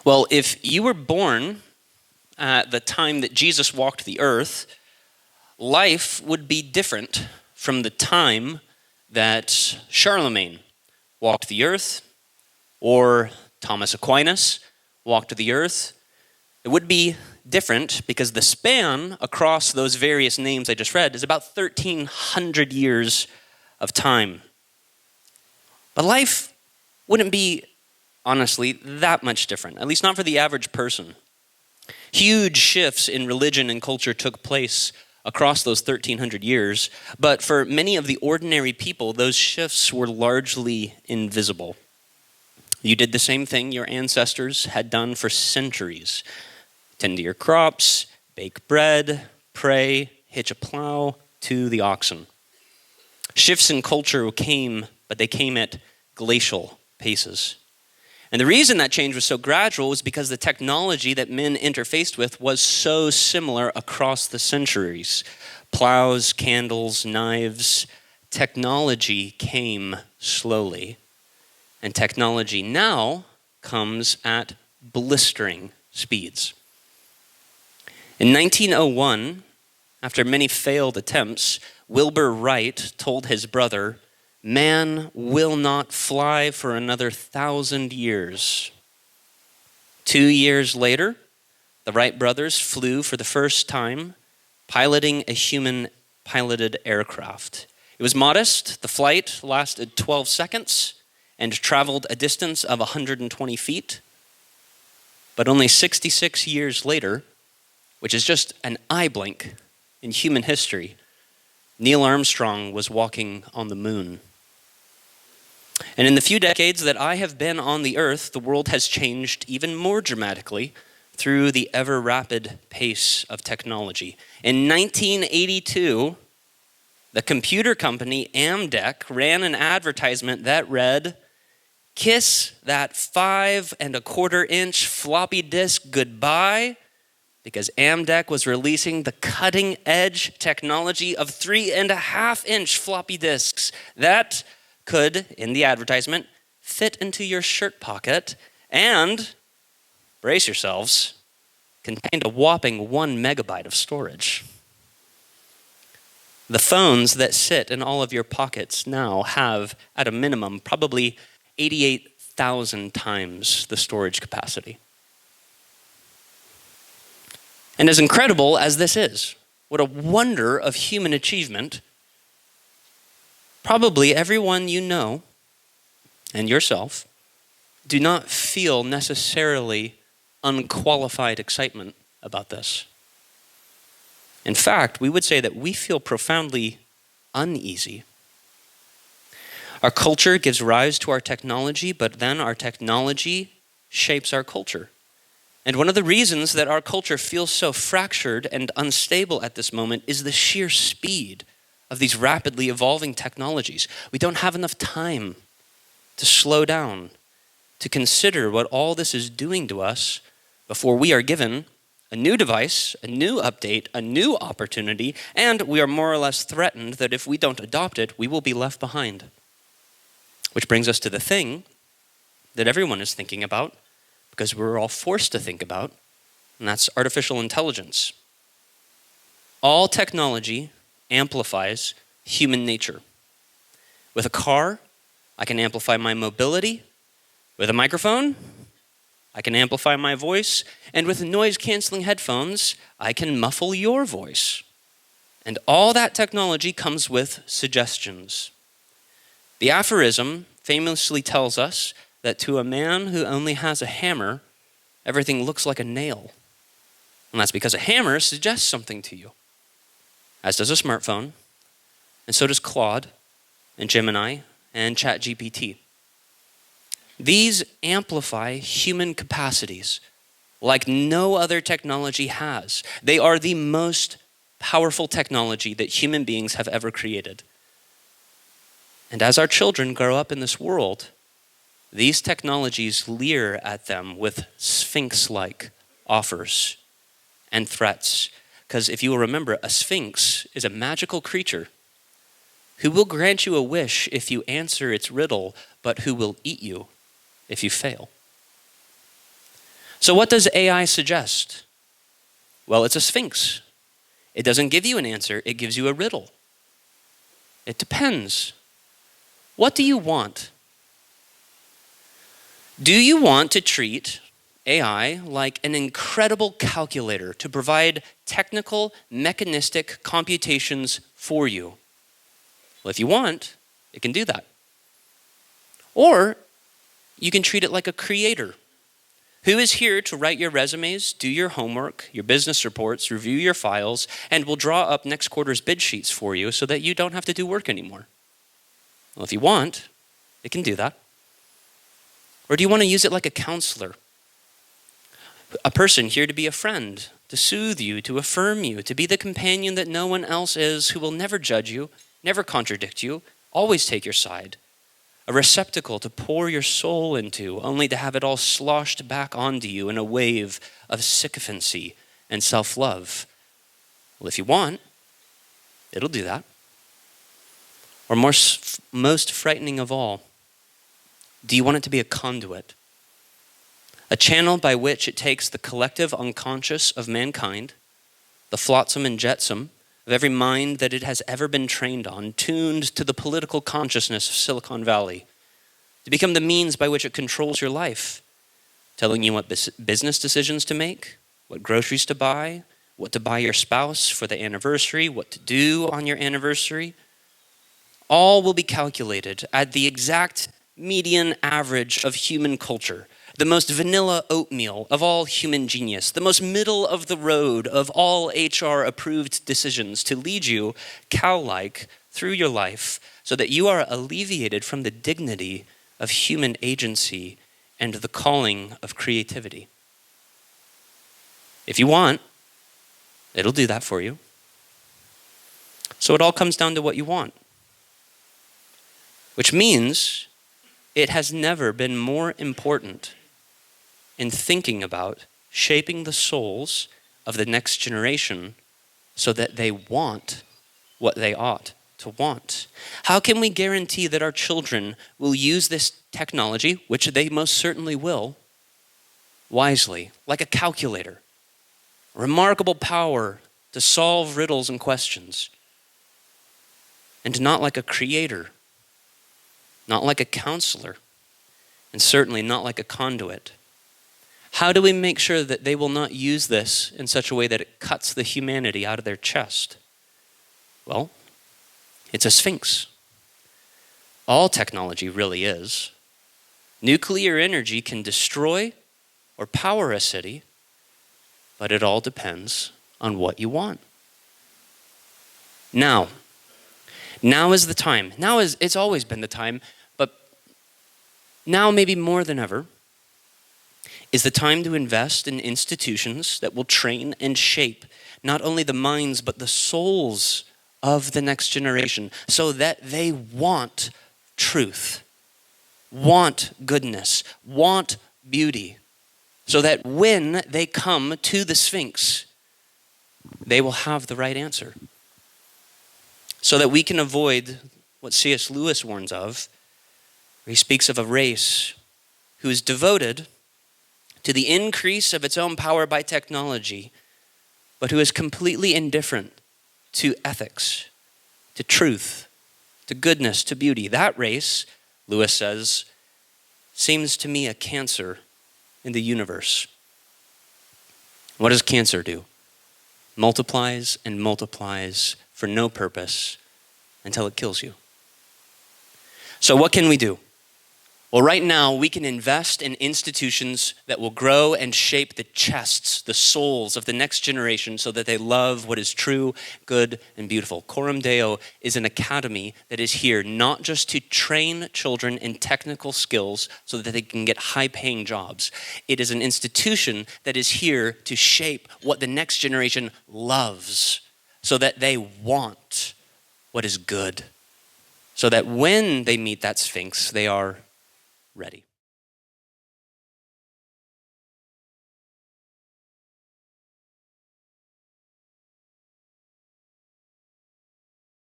Well, if you were born at the time that Jesus walked the earth, life would be different from the time that Charlemagne walked the earth or Thomas Aquinas walked the earth. It would be different because the span across those various names I just read is about 1,300 years of time. But life wouldn't be, honestly, that much different, at least not for the average person. Huge shifts in religion and culture took place across those 1,300 years, but for many of the ordinary people, those shifts were largely invisible. You did the same thing your ancestors had done for centuries. Tend to your crops, bake bread, pray, hitch a plow to the oxen. Shifts in culture came, but they came at glacial paces. And the reason that change was so gradual was because the technology that men interfaced with was so similar across the centuries. Plows, candles, knives. Technology came slowly. And technology now comes at blistering speeds. In 1901, after many failed attempts, Wilbur Wright told his brother, "Man will not fly for another 1,000 years." 2 years later, the Wright brothers flew for the first time, piloting a human-piloted aircraft. It was modest. The flight lasted 12 seconds and traveled a distance of 120 feet. But only 66 years later, which is just an eye blink in human history, Neil Armstrong was walking on the moon. And in the few decades that I have been on the earth, the world has changed even more dramatically through the ever-rapid pace of technology. In 1982, the computer company Amdek ran an advertisement that read, "Kiss that 5¼ inch floppy disk goodbye," because Amdek was releasing the cutting-edge technology of 3½ inch floppy disks that could, in the advertisement, fit into your shirt pocket and, brace yourselves, contained a whopping 1 megabyte of storage. The phones that sit in all of your pockets now have, at a minimum, probably 88,000 times the storage capacity. And as incredible as this is, what a wonder of human achievement, probably everyone you know and yourself do not feel necessarily unqualified excitement about this. In fact, we would say that we feel profoundly uneasy. Our culture gives rise to our technology, but then our technology shapes our culture. And one of the reasons that our culture feels so fractured and unstable at this moment is the sheer speed of these rapidly evolving technologies. We don't have enough time to slow down, to consider what all this is doing to us before we are given a new device, a new update, a new opportunity, and we are more or less threatened that if we don't adopt it, we will be left behind. Which brings us to the thing that everyone is thinking about, because we're all forced to think about, and that's artificial intelligence. All technology amplifies human nature. With a car, I can amplify my mobility. With a microphone, I can amplify my voice. And with noise-canceling headphones, I can muffle your voice. And all that technology comes with suggestions. The aphorism famously tells us that to a man who only has a hammer, everything looks like a nail. And that's because a hammer suggests something to you, as does a smartphone, and so does Claude, and Gemini, and ChatGPT. These amplify human capacities like no other technology has. They are the most powerful technology that human beings have ever created. And as our children grow up in this world, these technologies leer at them with Sphinx-like offers and threats. Because if you will remember, a Sphinx is a magical creature who will grant you a wish if you answer its riddle, but who will eat you if you fail. So what does AI suggest? Well, it's a Sphinx. It doesn't give you an answer, it gives you a riddle. It depends. What do you want? Do you want to treat AI like an incredible calculator to provide technical, mechanistic computations for you? Well, if you want, it can do that. Or you can treat it like a creator who is here to write your resumes, do your homework, your business reports, review your files, and will draw up next quarter's bid sheets for you so that you don't have to do work anymore. Well, if you want, it can do that. Or do you want to use it like a counselor? A person here to be a friend, to soothe you, to affirm you, to be the companion that no one else is, who will never judge you, never contradict you, always take your side. A receptacle to pour your soul into, only to have it all sloshed back onto you in a wave of sycophancy and self-love. Well, if you want, it'll do that. Or most frightening of all, do you want it to be a conduit? A channel by which it takes the collective unconscious of mankind, the flotsam and jetsam of every mind that it has ever been trained on, tuned to the political consciousness of Silicon Valley, to become the means by which it controls your life, telling you what business decisions to make, what groceries to buy, what to buy your spouse for the anniversary, what to do on your anniversary. All will be calculated at the exact median average of human culture, the most vanilla oatmeal of all human genius, the most middle of the road of all HR-approved decisions to lead you, cow-like, through your life so that you are alleviated from the dignity of human agency and the calling of creativity. If you want, it'll do that for you. So it all comes down to what you want, which means it has never been more important in thinking about shaping the souls of the next generation so that they want what they ought to want. How can we guarantee that our children will use this technology, which they most certainly will, wisely, like a calculator, remarkable power to solve riddles and questions, and not like a creator, not like a counselor, and certainly not like a conduit? How do we make sure that they will not use this in such a way that it cuts the humanity out of their chest? Well, it's a Sphinx. All technology really is. Nuclear energy can destroy or power a city, but it all depends on what you want. Now is the time. It's always been the time, but now maybe more than ever is the time to invest in institutions that will train and shape not only the minds but the souls of the next generation so that they want truth, want goodness, want beauty, so that when they come to the Sphinx, they will have the right answer. So that we can avoid what C.S. Lewis warns of, where he speaks of a race who is devoted to the increase of its own power by technology, but who is completely indifferent to ethics, to truth, to goodness, to beauty. That race, Lewis says, seems to me a cancer in the universe. What does cancer do? Multiplies and multiplies for no purpose until it kills you. So what can we do? Well, right now, we can invest in institutions that will grow and shape the chests, the souls of the next generation so that they love what is true, good, and beautiful. Coram Deo is an academy that is here not just to train children in technical skills so that they can get high-paying jobs. It is an institution that is here to shape what the next generation loves so that they want what is good, so that when they meet that Sphinx, they are ready.